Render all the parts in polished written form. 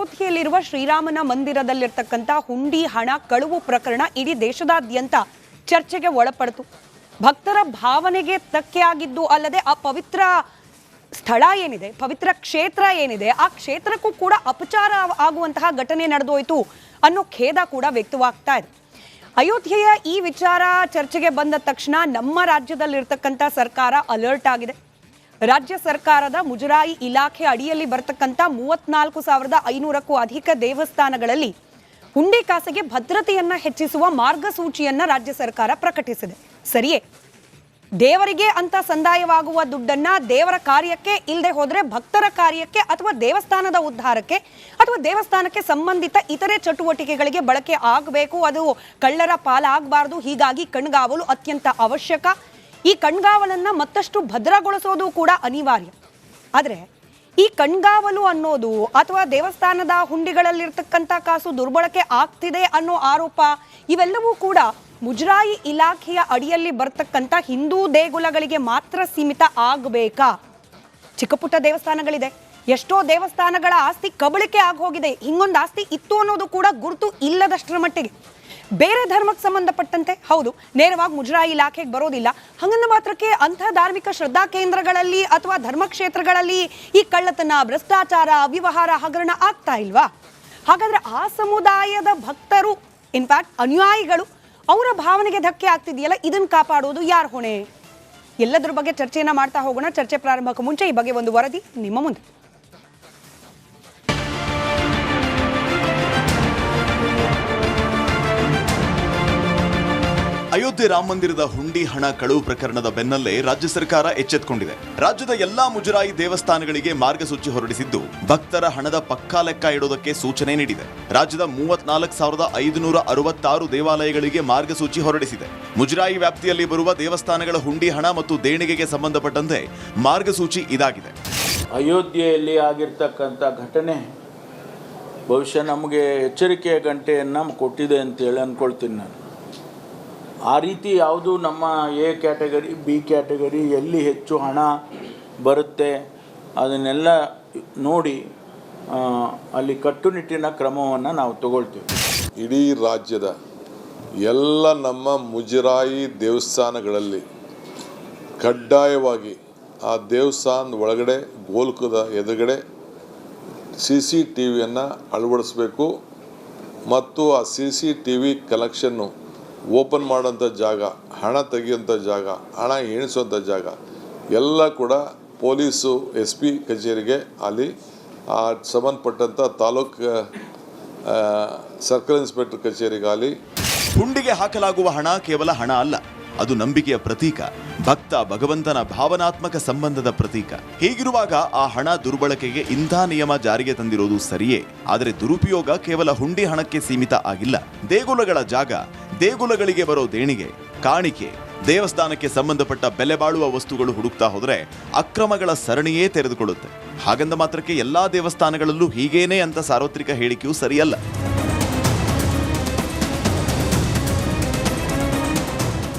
ಅಯೋಧ್ಯೆಯಲ್ಲಿರುವ ಶ್ರೀರಾಮನ ಮಂದಿರದಲ್ಲಿರ್ತಕ್ಕಂಥ ಹುಂಡಿ ಹಣ ಕಳುವು ಪ್ರಕರಣ ಇಡೀ ದೇಶದಾದ್ಯಂತ ಚರ್ಚೆಗೆ ಒಳಪಡಿತು. ಭಕ್ತರ ಭಾವನೆಗೆ ಧಕ್ಕೆ ಆಗಿದ್ದು ಅಲ್ಲದೆ ಆ ಪವಿತ್ರ ಸ್ಥಳ ಏನಿದೆ, ಪವಿತ್ರ ಕ್ಷೇತ್ರ ಏನಿದೆ, ಆ ಕ್ಷೇತ್ರಕ್ಕೂ ಕೂಡ ಅಪಚಾರ ಆಗುವಂತಹ ಘಟನೆ ನಡೆದೋಯ್ತು ಅನ್ನೋ ಖೇದ ಕೂಡ ವ್ಯಕ್ತವಾಗ್ತಾ ಇದೆ. ಅಯೋಧ್ಯೆಯ ಈ ವಿಚಾರ ಚರ್ಚೆಗೆ ಬಂದ ತಕ್ಷಣ ನಮ್ಮ ರಾಜ್ಯದಲ್ಲಿರ್ತಕ್ಕಂಥ ಸರ್ಕಾರ ಅಲರ್ಟ್ ಆಗಿದೆ. ರಾಜ್ಯ ಸರ್ಕಾರದ ಮುಜರಾಯಿ ಇಲಾಖೆ ಅಡಿಯಲ್ಲಿ ಬರ್ತಕ್ಕಂಥ 34,500ಕ್ಕೂ ಅಧಿಕ ದೇವಸ್ಥಾನಗಳಲ್ಲಿ ಹುಂಡಿ ಕಾಸಿಗೆ ಭದ್ರತೆಯನ್ನ ಹೆಚ್ಚಿಸುವ ಮಾರ್ಗಸೂಚಿಯನ್ನ ರಾಜ್ಯ ಸರ್ಕಾರ ಪ್ರಕಟಿಸಿದೆ. ಸರಿಯೇ, ದೇವರಿಗೆ ಅಂತ ಸಂದಾಯವಾಗುವ ದುಡ್ಡನ್ನ ದೇವರ ಕಾರ್ಯಕ್ಕೆ ಇಲ್ಲದೆ ಹೋದ್ರೆ ಭಕ್ತರ ಕಾರ್ಯಕ್ಕೆ ಅಥವಾ ದೇವಸ್ಥಾನದ ಉದ್ಧಾರಕ್ಕೆ ಅಥವಾ ದೇವಸ್ಥಾನಕ್ಕೆ ಸಂಬಂಧಿತ ಇತರೆ ಚಟುವಟಿಕೆಗಳಿಗೆ ಬಳಕೆ ಆಗಬೇಕು. ಅದು ಕಳ್ಳರ ಪಾಲಾಗಬಾರದು. ಹೀಗಾಗಿ ಕಣ್ಗಾವಲು ಅತ್ಯಂತ ಅವಶ್ಯಕ. ಈ ಕಣ್ಗಾವಲನ್ನ ಮತ್ತಷ್ಟು ಭದ್ರಗೊಳಿಸೋದು ಕೂಡ ಅನಿವಾರ್ಯ. ಆದರೆ ಈ ಕಣ್ಗಾವಲು ಅನ್ನೋದು ಅಥವಾ ದೇವಸ್ಥಾನದ ಹುಂಡಿಗಳಲ್ಲಿರ್ತಕ್ಕಂಥ ಕಾಸು ದುರ್ಬಳಕೆ ಆಗ್ತಿದೆ ಅನ್ನೋ ಆರೋಪ ಇವೆಲ್ಲವೂ ಕೂಡ ಮುಜರಾಯಿ ಇಲಾಖೆಯ ಅಡಿಯಲ್ಲಿ ಬರ್ತಕ್ಕಂಥ ಹಿಂದೂ ದೇಗುಲಗಳಿಗೆ ಮಾತ್ರ ಸೀಮಿತ ಆಗಬೇಕಾ? ಚಿಕ್ಕ ಪುಟ್ಟ ದೇವಸ್ಥಾನಗಳಿದೆ, ಎಷ್ಟೋ ದೇವಸ್ಥಾನಗಳ ಆಸ್ತಿ ಕಬಳಿಕೆ ಆಗೋಗಿದೆ. ಹಿಂಗೊಂದು ಆಸ್ತಿ ಇತ್ತು ಅನ್ನೋದು ಕೂಡ ಗುರುತು ಇಲ್ಲದಷ್ಟರ ಮಟ್ಟಿಗೆ. ಬೇರೆ ಧರ್ಮಕ್ಕೆ ಸಂಬಂಧಪಟ್ಟಂತೆ ಹೌದು, ನೇರವಾಗಿ ಮುಜರಾಯಿ ಇಲಾಖೆಗೆ ಬರೋದಿಲ್ಲ. ಹಂಗಂದ ಮಾತ್ರಕ್ಕೆ ಅಂಥ ಧಾರ್ಮಿಕ ಶ್ರದ್ಧಾ ಕೇಂದ್ರಗಳಲ್ಲಿ ಅಥವಾ ಧರ್ಮಕ್ಷೇತ್ರಗಳಲ್ಲಿ ಈ ಕಳ್ಳತನ, ಭ್ರಷ್ಟಾಚಾರ, ಅವ್ಯವಹಾರ, ಹಗರಣ ಆಗ್ತಾ ಇಲ್ವಾ? ಹಾಗಾದ್ರೆ ಆ ಸಮುದಾಯದ ಭಕ್ತರು, ಇನ್ಫ್ಯಾಕ್ಟ್ ಅನುಯಾಯಿಗಳು, ಅವರ ಭಾವನೆಗೆ ಧಕ್ಕೆ ಆಗ್ತಿದೆಯಲ್ಲ, ಇದನ್ನ ಕಾಪಾಡೋದು ಯಾರ ಹೊಣೆ? ಎಲ್ಲದ್ರ ಬಗ್ಗೆ ಚರ್ಚೆಯನ್ನ ಮಾಡ್ತಾ ಹೋಗೋಣ. ಚರ್ಚೆ ಪ್ರಾರಂಭಕ್ಕೂ ಮುಂಚೆ ಈ ಬಗ್ಗೆ ಒಂದು ವರದಿ ನಿಮ್ಮ ಮುಂದೆ. ಅಯೋಧ್ಯೆ ರಾಮ ಮಂದಿರದ ಹುಂಡಿ ಹಣ ಕಳುವು ಪ್ರಕರಣದ ಬೆನ್ನಲ್ಲೇ ರಾಜ್ಯ ಸರ್ಕಾರ ಎಚ್ಚೆತ್ತುಕೊಂಡಿದೆ. ರಾಜ್ಯದ ಎಲ್ಲಾ ಮುಜರಾಯಿ ದೇವಸ್ಥಾನಗಳಿಗೆ ಮಾರ್ಗಸೂಚಿ ಹೊರಡಿಸಿದ್ದು, ಭಕ್ತರ ಹಣದ ಪಕ್ಕಾ ಲೆಕ್ಕ ಇಡೋದಕ್ಕೆ ಸೂಚನೆ ನೀಡಿದೆ. ರಾಜ್ಯದ 34,566 ದೇವಾಲಯಗಳಿಗೆ ಮಾರ್ಗಸೂಚಿ ಹೊರಡಿಸಿದೆ. ಮುಜರಾಯಿ ವ್ಯಾಪ್ತಿಯಲ್ಲಿ ಬರುವ ದೇವಸ್ಥಾನಗಳ ಹುಂಡಿ ಹಣ ಮತ್ತು ದೇಣಿಗೆಗೆ ಸಂಬಂಧಪಟ್ಟಂತೆ ಮಾರ್ಗಸೂಚಿ ಇದಾಗಿದೆ. ಅಯೋಧ್ಯೆಯಲ್ಲಿ ಆಗಿರ್ತಕ್ಕಂಥ ಘಟನೆ ಬಹುಶಃ ನಮಗೆ ಎಚ್ಚರಿಕೆಯ ಗಂಟೆಯನ್ನು ಕೊಟ್ಟಿದೆ ಅಂತೇಳಿ ಅಂದ್ಕೊಳ್ತೀನಿ ನಾನು. ಆ ರೀತಿ ಯಾವುದು ನಮ್ಮ ಎ ಕ್ಯಾಟಗರಿ, ಬಿ ಕ್ಯಾಟಗರಿ, ಎಲ್ಲಿ ಹೆಚ್ಚು ಹಣ ಬರುತ್ತೆ ಅದನ್ನೆಲ್ಲ ನೋಡಿ ಅಲ್ಲಿ ಕಟ್ಟುನಿಟ್ಟಿನ ಕ್ರಮವನ್ನು ನಾವು ತಗೊಳ್ತೀವಿ. ಇಡೀ ರಾಜ್ಯದ ಎಲ್ಲ ನಮ್ಮ ಮುಜರಾಯಿ ದೇವಸ್ಥಾನಗಳಲ್ಲಿ ಕಡ್ಡಾಯವಾಗಿ ಆ ದೇವಸ್ಥಾನದ ಒಳಗಡೆ ಗೋಲ್ಕದ ಎದುರುಗಡೆ CCTV ಅಳವಡಿಸಬೇಕು. ಮತ್ತು ಆ CCTV ಕಲೆಕ್ಷನ್ನು ಓಪನ್ ಮಾಡೋಂಥ ಜಾಗ, ಹಣ ತೆಗೆಯುವಂಥ ಜಾಗ, ಹಣ ಎಣಿಸುವಂಥ ಜಾಗ ಎಲ್ಲ ಕೂಡ ಪೊಲೀಸು SP ಕಚೇರಿಗೆ ಅಲ್ಲಿ ಸಂಬಂಧಪಟ್ಟಂಥ ತಾಲೂಕು ಸರ್ಕಲ್ ಇನ್ಸ್ಪೆಕ್ಟರ್ ಕಚೇರಿಗಾಗಲಿ. ಹುಂಡಿಗೆ ಹಾಕಲಾಗುವ ಹಣ ಕೇವಲ ಹಣ ಅಲ್ಲ, ಅದು ನಂಬಿಕೆಯ ಪ್ರತೀಕ, ಭಕ್ತ ಭಗವಂತನ ಭಾವನಾತ್ಮಕ ಸಂಬಂಧದ ಪ್ರತೀಕ. ಹೀಗಿರುವಾಗ ಆ ಹಣ ದುರ್ಬಳಕೆಗೆ ಇಂಥ ನಿಯಮ ಜಾರಿಗೆ ತಂದಿರೋದು ಸರಿಯೇ. ಆದರೆ ದುರುಪಯೋಗ ಕೇವಲ ಹುಂಡಿ ಹಣಕ್ಕೆ ಸೀಮಿತ ಆಗಿಲ್ಲ. ದೇಗುಲಗಳ ಜಾಗ, ದೇಗುಲಗಳಿಗೆ ಬರೋ ದೇಣಿಗೆ, ಕಾಣಿಕೆ, ದೇವಸ್ಥಾನಕ್ಕೆ ಸಂಬಂಧಪಟ್ಟ ಬೆಲೆ ಬಾಳುವ ವಸ್ತುಗಳು ಹುಡುಕ್ತಾ ಹೋದ್ರೆ ಅಕ್ರಮಗಳ ಸರಣಿಯೇ ತೆರೆದುಕೊಳ್ಳುತ್ತೆ. ಹಾಗಂದ ಮಾತ್ರಕ್ಕೆ ಎಲ್ಲಾ ದೇವಸ್ಥಾನಗಳಲ್ಲೂ ಹೀಗೇನೆ ಅಂತ ಸಾರ್ವತ್ರಿಕ ಹೇಳಿಕೆಯೂ ಸರಿಯಲ್ಲ.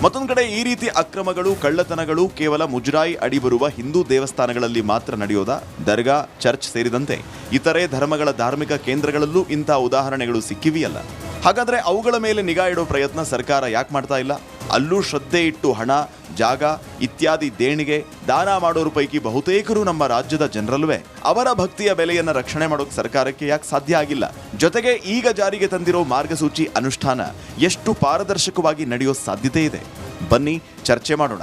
ಮತ್ತೊಂದು ಕಡೆ ಈ ರೀತಿ ಅಕ್ರಮಗಳು, ಕಳ್ಳತನಗಳು ಕೇವಲ ಮುಜರಾಯಿ ಅಡಿ ಬರುವ ಹಿಂದೂ ದೇವಸ್ಥಾನಗಳಲ್ಲಿ ಮಾತ್ರ ನಡೆಯೋದಾ? ದರ್ಗಾ, ಚರ್ಚ್ ಸೇರಿದಂತೆ ಇತರೆ ಧರ್ಮಗಳ ಧಾರ್ಮಿಕ ಕೇಂದ್ರಗಳಲ್ಲೂ ಇಂಥ ಉದಾಹರಣೆಗಳು ಸಿಕ್ಕಿವೆಯಲ್ಲ. ಹಾಗಾದ್ರೆ ಅವುಗಳ ಮೇಲೆ ನಿಗಾ ಇಡೋ ಪ್ರಯತ್ನ ಸರ್ಕಾರ ಯಾಕೆ ಮಾಡ್ತಾ ಇಲ್ಲ? ಅಲ್ಲೂ ಶ್ರದ್ಧೆ ಇಟ್ಟು ಹಣ, ಜಾಗ ಇತ್ಯಾದಿ ದೇಣಿಗೆ ದಾನ ಮಾಡೋರ ಪೈಕಿ ಬಹುತೇಕರು ನಮ್ಮ ರಾಜ್ಯದ ಜನರಲ್ವೇ. ಅವರ ಭಕ್ತಿಯ ಬೆಲೆಯನ್ನು ರಕ್ಷಣೆ ಮಾಡೋಕೆ ಸರ್ಕಾರಕ್ಕೆ ಯಾಕೆ ಸಾಧ್ಯ ಆಗಿಲ್ಲ? ಜೊತೆಗೆ ಈಗ ಜಾರಿಗೆ ತಂದಿರೋ ಮಾರ್ಗಸೂಚಿ ಅನುಷ್ಠಾನ ಎಷ್ಟು ಪಾರದರ್ಶಕವಾಗಿ ನಡೆಯೋ ಸಾಧ್ಯತೆ ಇದೆ? ಬನ್ನಿ ಚರ್ಚೆ ಮಾಡೋಣ.